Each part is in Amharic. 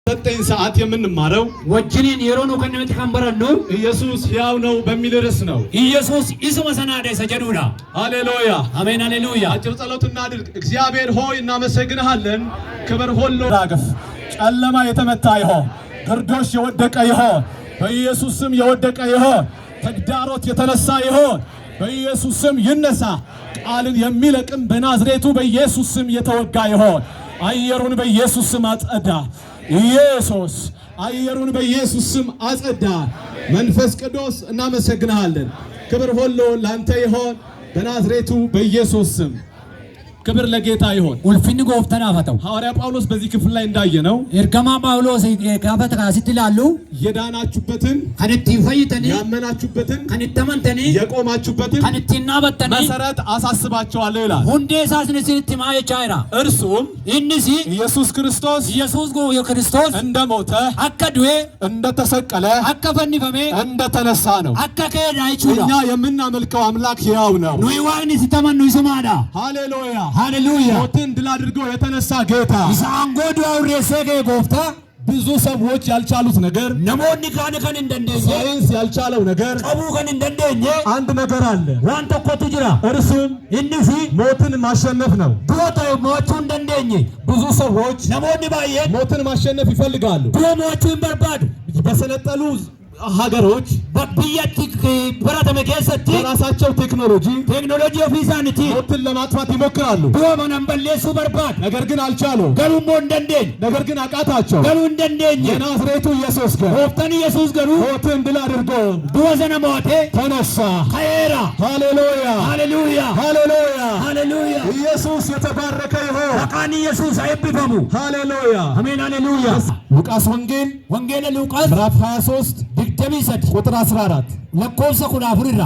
ዘጠኝ ሰዓት የምንማረው ወጅኒን የሮኑ ከነመት ካምበረኑ ኢየሱስ ሕያው ነው በሚል ርዕስ ነው። ኢየሱስ ኢስሙ ሰናደ ሰጀዱራ ሃሌሉያ አሜን ሃሌሉያ። አጭር ጸሎት እናድርግ። እግዚአብሔር ሆይ እናመሰግንሃለን። ክብር ሁሉ ዳግፍ ጨለማ የተመታ ይሆን፣ ግርዶሽ የወደቀ ይሆን፣ በኢየሱስ ስም የወደቀ ይሆን፣ ተግዳሮት የተነሳ ይሆን፣ በኢየሱስ ስም ይነሳ። ቃልን የሚለቅም በናዝሬቱ በኢየሱስ ስም የተወጋ ይሆን። አየሩን በኢየሱስ ስም አጸዳ። ኢየሱስ አየሩን በኢየሱስ ስም አጸዳ። መንፈስ ቅዱስ እናመሰግንሃለን። ክብር ሁሉ ላንተ ይሆን በናዝሬቱ በኢየሱስ ስም። ክብር ለጌታ ይሆን። ወልፊን ጎፍተና ፈተው ሐዋርያ ጳውሎስ በዚህ ክፍል ላይ እንዳየነው እርጋማ ጳውሎስ ካፈተ ካሲትላሉ የዳናችሁበትን ከንቲ ፈይተኒ ያመናችሁበትን ከንተመንተኒ የቆማችሁበትን ከንቲናበተኒ መሰረት አሳስባቸዋለሁ ይላል። ሁንዴ ሳስንሲት ማየቻይራ እርሱም እንሲ ኢየሱስ ክርስቶስ ኢየሱስ ጎ የክርስቶስ እንደሞተ አከዱዌ እንደተሰቀለ አከፈኒፈሜ እንደተነሳ ነው። አከከዳ አይቹላ እኛ የምናመልከው አምላክ ሕያው ነው። ኑይ ዋግኒ ሲተመኑ ይሰማዳ ሃሌሉያ ሃሌሉያ። ሞትን ድል አድርጎ የተነሳ ጌታ ኢሳንጎዱ አውሬሰገ ጎፍታ ብዙ ሰዎች ያልቻሉት ነገር ነሞኒ ካነ ከን እንደንደኘ ሳይንስ ያልቻለው ነገር ቀቡ ከን እንደንደኘ አንድ ነገር አለ። ዋን ተኮቱ ጅራ እርሱም እንሲ ሞትን ማሸነፍ ነው። ዱወተ ሞቹ እንደንደኘ ብዙ ሰዎች ነሞኒ ባየ ሞትን ማሸነፍ ይፈልጋሉ። ዱወ ሞቹ ይንበርባዱ በሰለጠኑ ሀገሮች በብያቲ በራተመ ከሰቲ በራሳቸው ቴክኖሎጂ ኦፊሳንቲ ሞትን ለማጥፋት ይሞክራሉ። ዱወ መነምበሌሱ በርባድ ነገር ግን አልቻሉም። ገሩሞ እንደንደኝ ነገር ግን አቃታቸው። ገሩ እንደንደኝ የናዝሬቱ ኢየሱስ ግን ወፍተን ኢየሱስ ገሩ ሞትን ድል አድርጎ ዱወ ዘነ ሞቴ ተነሳ። ከኤራ ሃሌሉያ ሃሌሉያ ሃሌሉያ ሃሌሉያ። ኢየሱስ የተባረከ ይሁን። መቃኒ ኢየሱስ አይብፈሙ። ሃሌሉያ አሜን ሃሌሉያ። ሉቃስ ወንጌል ሉቃስ ምዕራፍ 23 ድግደሚሰድ ቁጥር 14 ለኮልሰ ኩናፉሪራ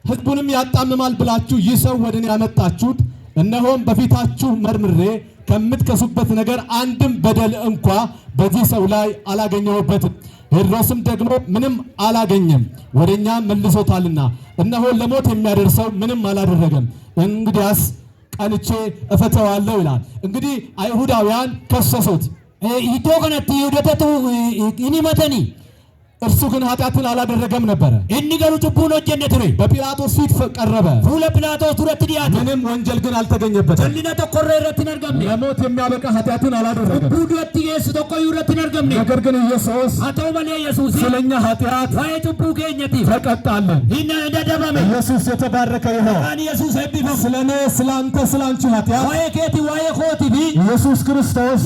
ሕዝቡንም ያጣምማል ብላችሁ ይህ ሰው ወደ እኔ ያመጣችሁት፣ እነሆም በፊታችሁ መርምሬ ከምትከሱበት ነገር አንድም በደል እንኳ በዚህ ሰው ላይ አላገኘሁበትም። ሄሮድስም ደግሞ ምንም አላገኘም፣ ወደኛ መልሶታልና፣ እነሆ ለሞት የሚያደርሰው ምንም አላደረገም። እንግዲያስ ቀንቼ እፈተዋለሁ ይላል። እንግዲህ አይሁዳውያን ከሰሱት። ኢቶ ከነቲ ይሁደተቱ ኢኒመተኒ እርሱ ግን ኃጢአትን አላደረገም ነበረ። እንገሩ ጭቡኖ ጀነትሪ በጲላጦስ ፊት ቀረበ። ፉለ ጲላጦስ ቱረት ዲያት ምንም ወንጀል ግን አልተገኘበትም። ጀሊና ተቆረ ረትን አርገምኔ ለሞት የሚያበቃ ኃጢአትን አላደረገም። ቡዱት ኢየሱስ ተቆዩ ረትን አርገምኔ ነገር ግን ኢየሱስ አተው ማለ ኢየሱስ ስለኛ ኃጢአት ዋይ ጭቡ ከኘቲ ተቀጣለን። ይና እንደደባመ ኢየሱስ የተባረከ ይሁን። አን ኢየሱስ አይቢፈም ስለኔ ስላንተ ስላንቺ ኃጢአት ዋይ ከቲ ዋይ ኮቲ ቢ ኢየሱስ ክርስቶስ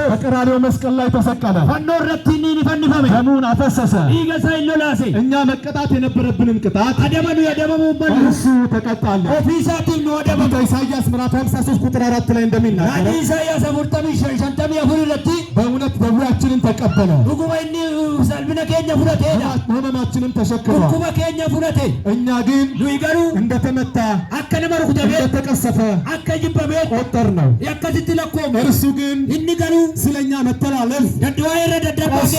በቀራንዮ መስቀል ላይ ተሰቀለ። ፈኖ ረቲኒ ይፈንፈመ ደሙን አፈሰሰ። ይገሳ ይሎላሴ እኛ መቀጣት የነበረብንን ቅጣት አደመኑ የደመሙ በሉ እሱ ተቀጣለን። ኦፊሳቲን ነው ደመሙ ኢሳይያስ ምዕራፍ 53 ቁጥር 4 ላይ እንደሚናገረው ኢሳይያስ አቡርተሚ ሸንተሚ አፉሪረቲ በእውነት ደዌያችንን ተቀበለ፣ ዱጉባይኒ ሰልብነ ከኛ ፍረቴና ሕመማችንን ተሸክሟል። ኩባ ከኛ ፍረቴ እኛ ግን ሉይገሩ እንደተመታ አከነመሩ ኩተቤ እንደተቀሰፈ አከጅበቤ ቆጠር ነው። ያከትት ለቆም እርሱ ግን እንገሩ ስለኛ መተላለፍ ደድዋይ ረደደባሴ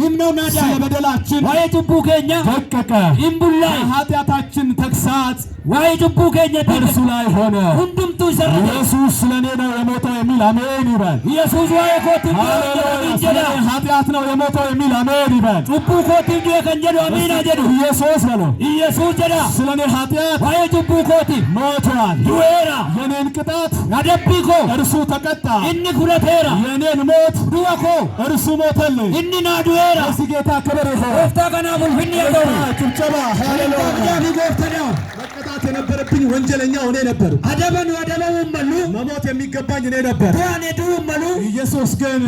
ይምነው ናዳ ስለበደላችን ዋይ ጭቡ ከኛ ደቀቀ። ኢምቡላ ኃጢአታችን ተግሳጽ ዋይ ጭቡ ከኛ እርሱ ላይ ሆነ። ሁንዱምቱ ይሰራ ኢየሱስ ስለኔ ነው የሞተው የሚል አሜን ይበል። ኢየሱስ ዋይ ኮቲ ስለኔ ኃጢአት ነው የሞተው የሚል አሜን ይበል። ጭቡ ኮቲ ከንጀዱ አሜን አጀዱ ኢየሱስ ነው ኢየሱስ ጀዳ ስለኔ ኃጢአት ዋይ ጭቡ ኮቲ ሞቷል። ዱዌራ የኔን ቅጣት ያደብኮ እርሱ ተቀጣ። እኒ ኩረቴራ የኔን ሞት ዱወኮ እርሱ ሞተልኝ። እኒ ናዱዌራ ጌታ ክብር ይሁን። ወፍታ ከናሙል ፍኒ ያለው ጭብጨባ ሃሌሉያ። መቀጣት የነበረብኝ ወንጀለኛ እኔ ነበር። አደበኑ መሉ መሞት የሚገባኝ እኔ ነበር። ዱአኔ መሉ ኢየሱስ ግን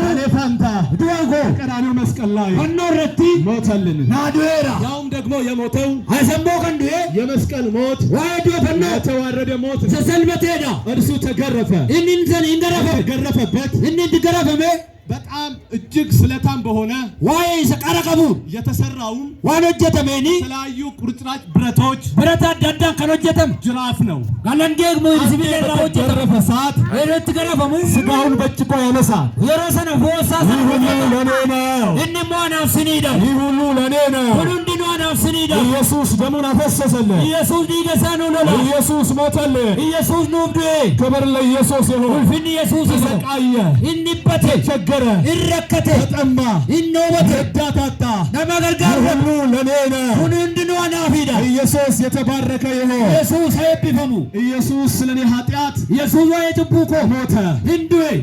እኔ ፋንታ ዱአጎ ቀራንዮ መስቀል ላይ ወኖረቲ ሞተልን። ናዱዌራ ያውም ደግሞ የሞተው አሰምቦ ከንዱዌ የመስቀል ሞት ዋይዶ ፈኖ የተዋረደ ሞት ተሰልበቴዳ እርሱ ተገረፈ። እንንዘን ይንገረፈ ገረፈበት እንንት ገረፈመ በጣም እጅግ ስለታም በሆነ ዋይ ሰቀረቀቡ የተሰራው ዋኖጀተሜኒ የተለያዩ ቁርጥራጭ ብረቶች ብረታ ዳዳን ከኖጀተም ጅራፍ ነው። ጋለንዴግሙ ይዝቢለ ራዎች የተረፈ ሰዓት ወይረት ገረፈሙ ስጋውን በጭቆ ያነሳል። የረሰነ ፎሳ ይህ ሁሉ ለኔ ነው። እንማና ስኒዳ ይህ ሁሉ ለኔ ነው። ሁሉ እንድንዋና ስኒዳ ኢየሱስ ደሙን አፈሰሰልን። ኢየሱስ ዲገሳኑ ነው። ኢየሱስ ሞተልን። ኢየሱስ ኑብዱ ክብር ለኢየሱስ ይሁን። ፍኒ ኢየሱስ ተሰቃየ፣ እንበተ ተቸገረ፣ ይረከተ ተጠማ፣ ኢኖበተ እዳታታ ነመገልጋር ሁሉ ለኔ ነው። ሁሉ እንድንዋና ፊዳ ኢየሱስ የተባረከ ይሁን። ኢየሱስ አይብፈሙ ኢየሱስ ስለኔ ኃጢአት ኢየሱስ ወይ ጥቡኮ ሞተ። እንዱይ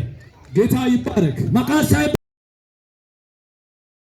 ጌታ ይባረክ። መቃሳይ